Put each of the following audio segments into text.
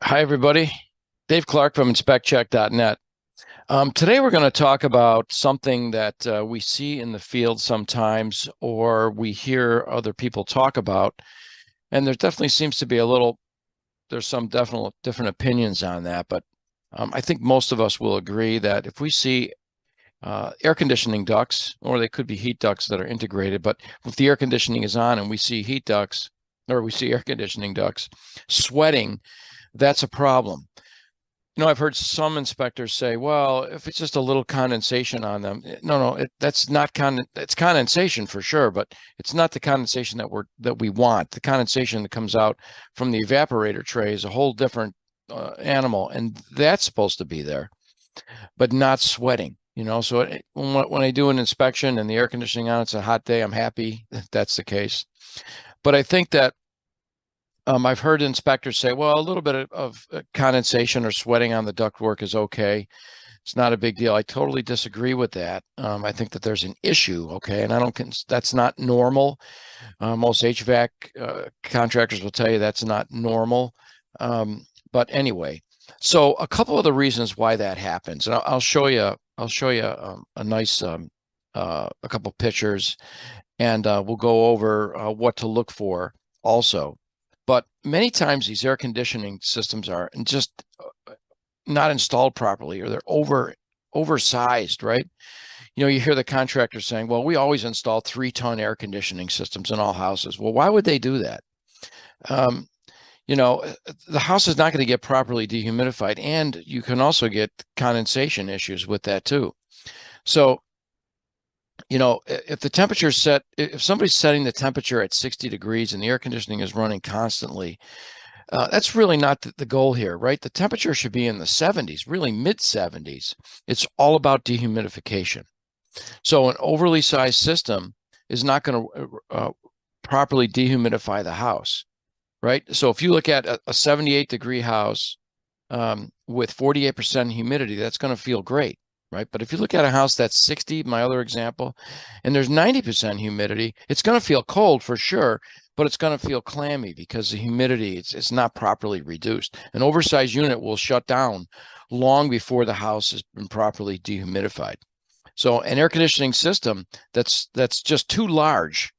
Hi, everybody. Dave Clark from InspectCheck.net. Today, we're going to talk about something that we see in the field sometimes, or we hear other people talk about. And there definitely seems to be there's some definite different opinions on that. But I think most of us will agree that if we see air conditioning ducts, or they could be heat ducts that are integrated, but if the air conditioning is on and we see heat ducts, or we see air conditioning ducts sweating, that's a problem. I've heard some inspectors say, well, if it's just a little condensation on them, no, that's not it's condensation for sure, but it's not the condensation that we want. The condensation that comes out from the evaporator tray is a whole different animal, and that's supposed to be there, but not sweating. So when I do an inspection and the air conditioning on, it's a hot day, I'm happy that that's the case. But I think that I've heard inspectors say, well, a little bit of condensation or sweating on the ductwork is okay. It's not a big deal. I totally disagree with that. I think that there's an issue, okay, and I don't. That's not normal. Most HVAC contractors will tell you that's not normal. But anyway, so a couple of the reasons why that happens, and I'll show you. I'll show you a nice a couple pictures, and we'll go over what to look for also. But many times these air conditioning systems are just not installed properly, or they're oversized, right? You hear the contractor saying, well, we always install 3-ton air conditioning systems in all houses. Well, why would they do that? Um, the house is not going to get properly dehumidified, and you can also get condensation issues with that too. So, if the temperature set, if somebody's setting the temperature at 60 degrees and the air conditioning is running constantly, that's really not the goal here, right? The temperature should be in the 70s, really mid 70s. It's all about dehumidification. So an overly sized system is not going to properly dehumidify the house, right? So if you look at a 78-degree house with 48% humidity, that's going to feel great, right? But if you look at a house that's 60, my other example, and there's 90% humidity, it's going to feel cold for sure, but it's going to feel clammy because the humidity it's not properly reduced. An oversized unit will shut down long before the house has been properly dehumidified. So an air conditioning system that's just too large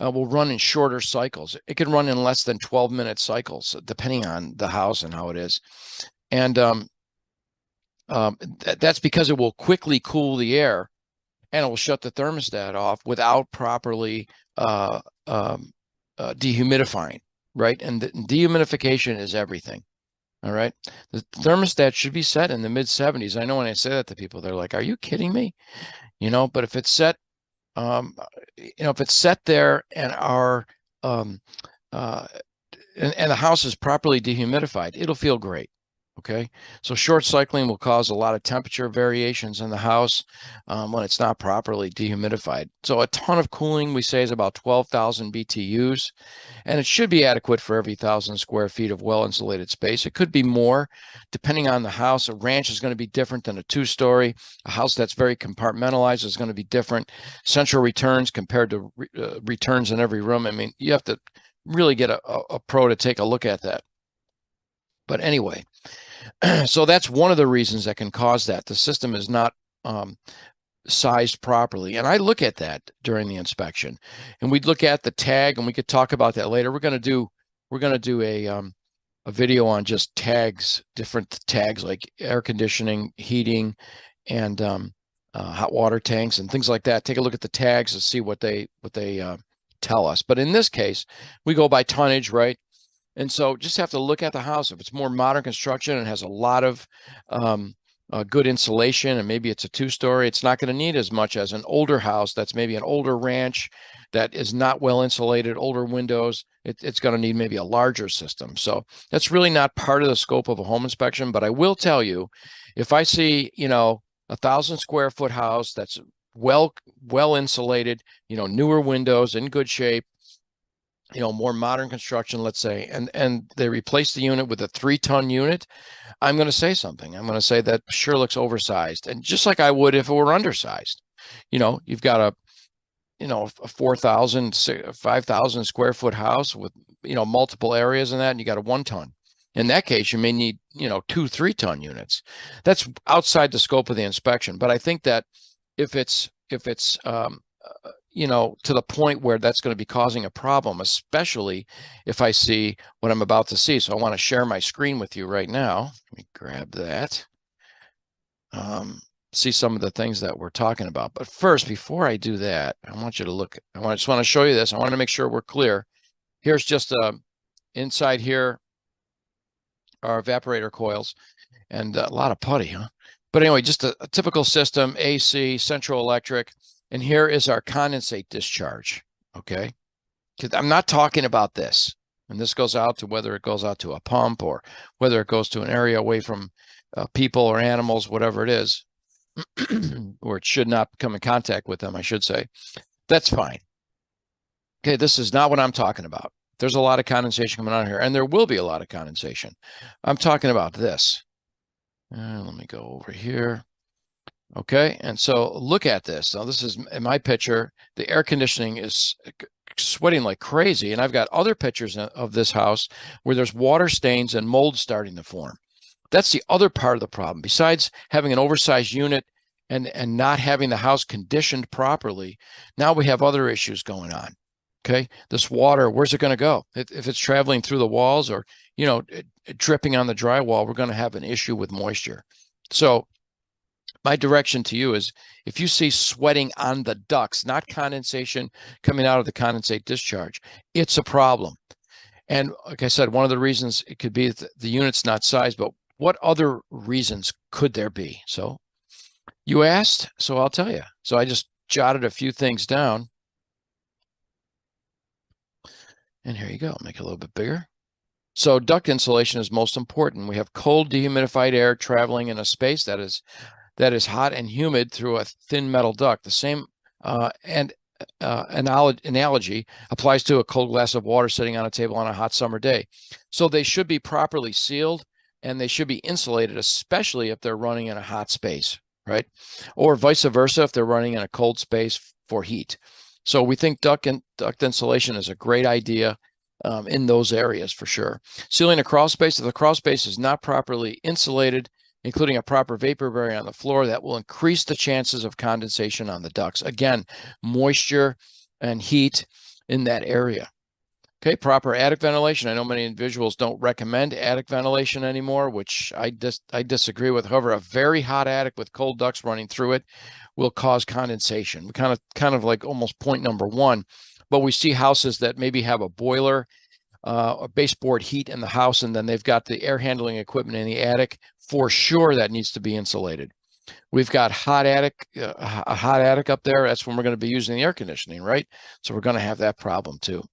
will run in shorter cycles. It can run in less than 12-minute cycles, depending on the house and how it is. And that's because it will quickly cool the air, and it will shut the thermostat off without properly uh, dehumidifying, right? And dehumidification is everything. All right. The thermostat should be set in the mid 70s. I know when I say that to people, they're like, are you kidding me? But if it's set, um, if it's set there and um, uh, and the house is properly dehumidified, it'll feel great. Okay, so short cycling will cause a lot of temperature variations in the house when it's not properly dehumidified. So a ton of cooling, we say, is about 12,000 BTUs, and it should be adequate for every 1,000 square feet of well-insulated space. It could be more, depending on the house. A ranch is going to be different than a two-story. A house that's very compartmentalized is going to be different. Central returns compared to returns in every room. I mean, you have to really get a pro to take a look at that. But anyway, so that's one of the reasons that can cause that. The system is not sized properly. And I look at that during the inspection, and we'd look at the tag, and we could talk about that later. We're going to do a video on just tags, different tags like air conditioning, heating, and hot water tanks and things like that. Take a look at the tags and see what they tell us. But in this case, we go by tonnage, right? And so just have to look at the house. If it's more modern construction and has a lot of good insulation, and maybe it's a two-story, it's not going to need as much as an older house that's maybe an older ranch that is not well insulated, older windows. It's going to need maybe a larger system. So that's really not part of the scope of a home inspection. But I will tell you, if I see, 1,000 square foot house that's well insulated, newer windows, in good shape, more modern construction, let's say, and they replace the unit with a 3-ton unit, I'm going to say something. I'm going to say that sure looks oversized, and just like I would if it were undersized. You've got a 4,000, 5,000 square foot house with multiple areas in that, and you got a 1-ton. In that case, you may need, 2-3 ton units. That's outside the scope of the inspection. But I think that if it's to the point where that's going to be causing a problem, especially if I see what I'm about to see. So I want to share my screen with you right now. Let me grab that. See some of the things that we're talking about. But first, before I do that, I want you to look. Just want to show you this. I want to make sure we're clear. Here's just inside here are evaporator coils, and a lot of putty, huh? But anyway, just a typical system, AC, central electric. And here is our condensate discharge, okay? Because I'm not talking about this. And this goes out to whether it goes out to a pump or whether it goes to an area away from people or animals, whatever it is, or it should not come in contact with them, I should say. That's fine. Okay, this is not what I'm talking about. There's a lot of condensation coming out here, and there will be a lot of condensation. I'm talking about this. Let me go over here. Okay, and so look at this. Now, this is in my picture. The air conditioning is sweating like crazy, and I've got other pictures of this house where there's water stains and mold starting to form. That's the other part of the problem. Besides having an oversized unit and not having the house conditioned properly, now we have other issues going on. Okay, this water, where's it going to go? If it's traveling through the walls or, dripping on the drywall, we're going to have an issue with moisture. So my direction to you is if you see sweating on the ducts, not condensation coming out of the condensate discharge, it's a problem. And like I said, one of the reasons it could be that the unit's not sized, but what other reasons could there be? So you asked, so I'll tell you. So I just jotted a few things down. And here you go. Make it a little bit bigger. So duct insulation is most important. We have cold, dehumidified air traveling in a space that is hot and humid through a thin metal duct. The same analogy applies to a cold glass of water sitting on a table on a hot summer day. So they should be properly sealed and they should be insulated, especially if they're running in a hot space, right? Or vice versa, if they're running in a cold space for heat. So we think duct insulation is a great idea in those areas for sure. Sealing a crawl space, if the crawl space is not properly insulated, including a proper vapor barrier on the floor, that will increase the chances of condensation on the ducts. Again, moisture and heat in that area. Okay, proper attic ventilation. I know many individuals don't recommend attic ventilation anymore, which I disagree with. However, a very hot attic with cold ducts running through it will cause condensation. Kind of like almost point number one. But we see houses that maybe have a boiler, a baseboard heat in the house, and then they've got the air handling equipment in the attic. For sure, that needs to be insulated. We've got a hot attic up there. That's when we're going to be using the air conditioning, right? So we're going to have that problem too.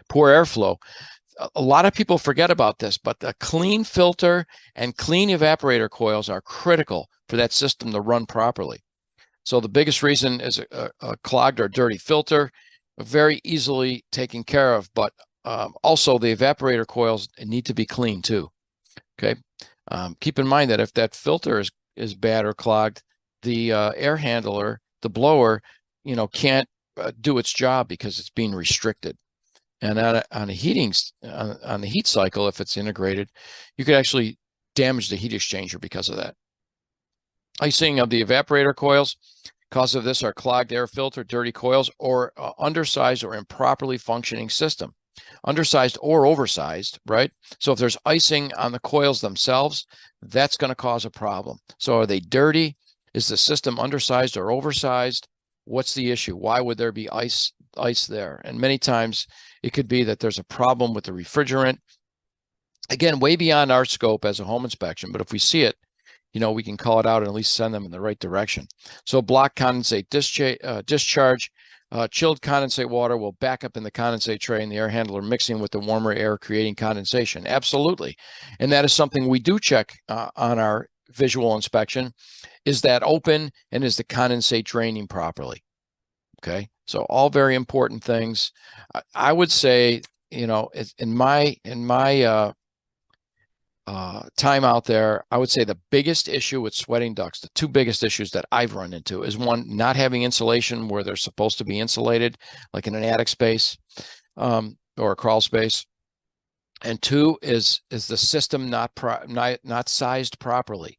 Poor airflow. A lot of people forget about this, but the clean filter and clean evaporator coils are critical for that system to run properly. So the biggest reason is a clogged or dirty filter, very easily taken care of, but also the evaporator coils need to be clean too. Okay. Keep in mind that if that filter is bad or clogged, the air handler, the blower, can't do its job because it's being restricted. And on the heat cycle, if it's integrated, you could actually damage the heat exchanger because of that. Icing of the evaporator coils. Cause of this are clogged air filter, dirty coils, or undersized or improperly functioning system. Undersized or oversized, right? So if there's icing on the coils themselves, that's going to cause a problem. So are they dirty? Is the system undersized or oversized? What's the issue? Why would there be ice there? And many times it could be that there's a problem with the refrigerant. Again, way beyond our scope as a home inspection, but if we see it, we can call it out and at least send them in the right direction. So block condensate discharge. Chilled condensate water will back up in the condensate tray and the air handler mixing with the warmer air, creating condensation. Absolutely. And that is something we do check on our visual inspection. Is that open and is the condensate draining properly? Okay. So all very important things. I would say, in my time out there, I would say the biggest issue with sweating ducts, the two biggest issues that I've run into is one, not having insulation where they're supposed to be insulated, like in an attic space or a crawl space. And two is the system not sized properly.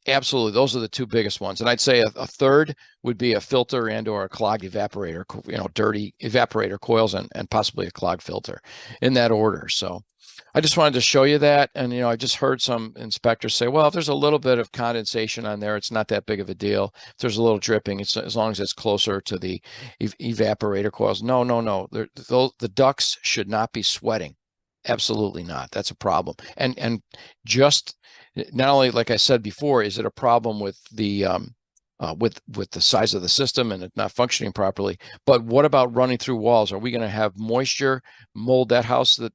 Absolutely, those are the two biggest ones. And I'd say a third would be a filter and or a clogged evaporator, dirty evaporator coils and possibly a clogged filter, in that order. So I just wanted to show you that. And, I just heard some inspectors say, well, if there's a little bit of condensation on there, it's not that big of a deal. If there's a little dripping, it's as long as it's closer to the evaporator coils. No. The ducts should not be sweating. Absolutely not. That's a problem. And just not only, like I said before, is it a problem with the with the size of the system and it not functioning properly, but what about running through walls? Are we going to have moisture mold? That house, the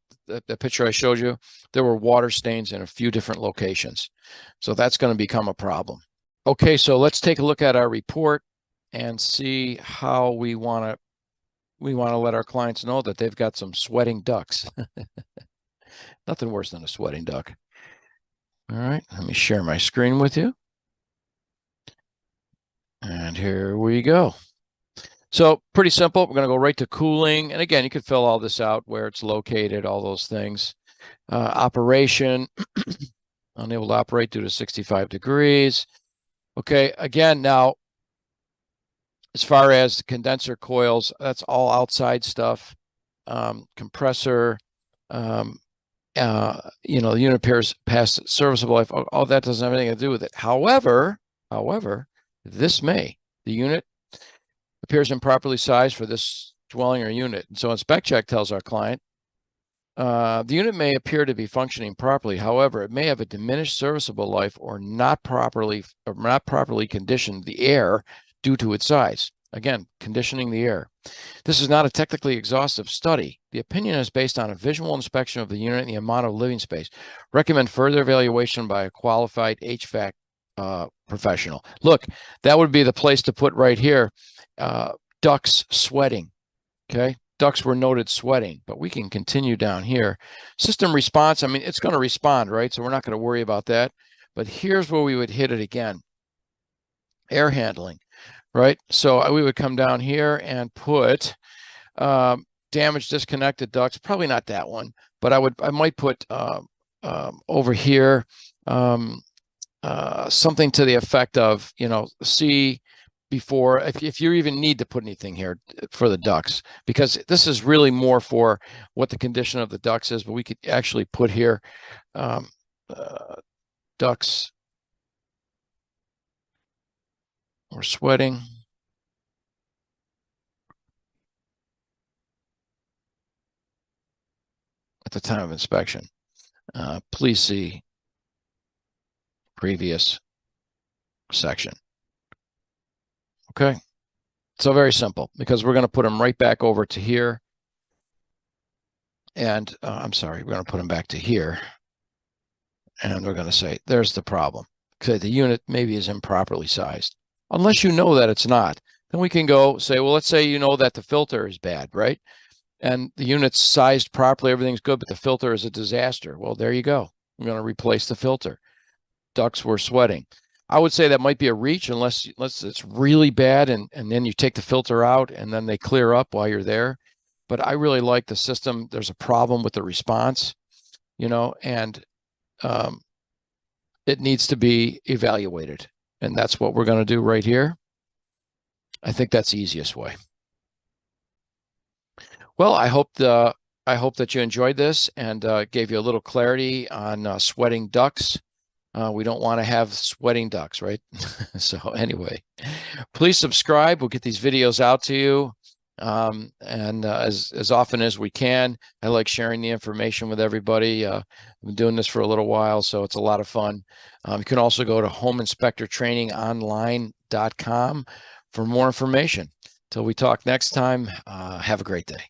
picture I showed you, there were water stains in a few different locations. So that's going to become a problem. Okay, so let's take a look at our report and see how we want to let our clients know that they've got some sweating ducts. Nothing worse than a sweating duct. All right, let me share my screen with you. And here we go. So pretty simple. We're going to go right to cooling. And again, you can fill all this out, where it's located, all those things. Operation, unable to operate due to 65 degrees. Okay, again, now, as far as the condenser coils, that's all outside stuff. Compressor, the unit appears past serviceable life. All that doesn't have anything to do with it. However, the unit appears improperly sized for this dwelling or unit. And so InspecCheck tells our client, the unit may appear to be functioning properly. However, it may have a diminished serviceable life or not properly conditioned the air due to its size. Again, conditioning the air. This is not a technically exhaustive study. The opinion is based on a visual inspection of the unit and the amount of living space. Recommend further evaluation by a qualified HVAC professional. Look, that would be the place to put right here. Ducts sweating. Okay, ducts were noted sweating, but we can continue down here. System response, I mean, it's going to respond, right? So we're not going to worry about that. But here's where we would hit it again. Air handling, right? So we would come down here and put damaged disconnected ducts. Probably not that one, but I might put over here something to the effect of, see before, if you even need to put anything here for the ducts, because this is really more for what the condition of the ducts is, but we could actually put here ducts or sweating. At the time of inspection. Please see previous section. Okay, so very simple, because we're going to put them right back over to here. And I'm sorry, we're going to put them back to here. And we're going to say, there's the problem. Okay, the unit maybe is improperly sized. Unless you know that it's not, then we can go say, well, let's say you know that the filter is bad, right? And the unit's sized properly, everything's good, but the filter is a disaster. Well, there you go. We're going to replace the filter. Ducts were sweating. I would say that might be a reach unless it's really bad and then you take the filter out and then they clear up while you're there. But I really like the system. There's a problem with the response, and it needs to be evaluated. And that's what we're going to do right here. I think that's the easiest way. Well, I hope that you enjoyed this and gave you a little clarity on sweating ducts. We don't want to have sweating ducts, right? So anyway, please subscribe. We'll get these videos out to you and as often as we can. I like sharing the information with everybody. I've been doing this for a little while, so it's a lot of fun. You can also go to homeinspectortrainingonline.com for more information. Till we talk next time, have a great day.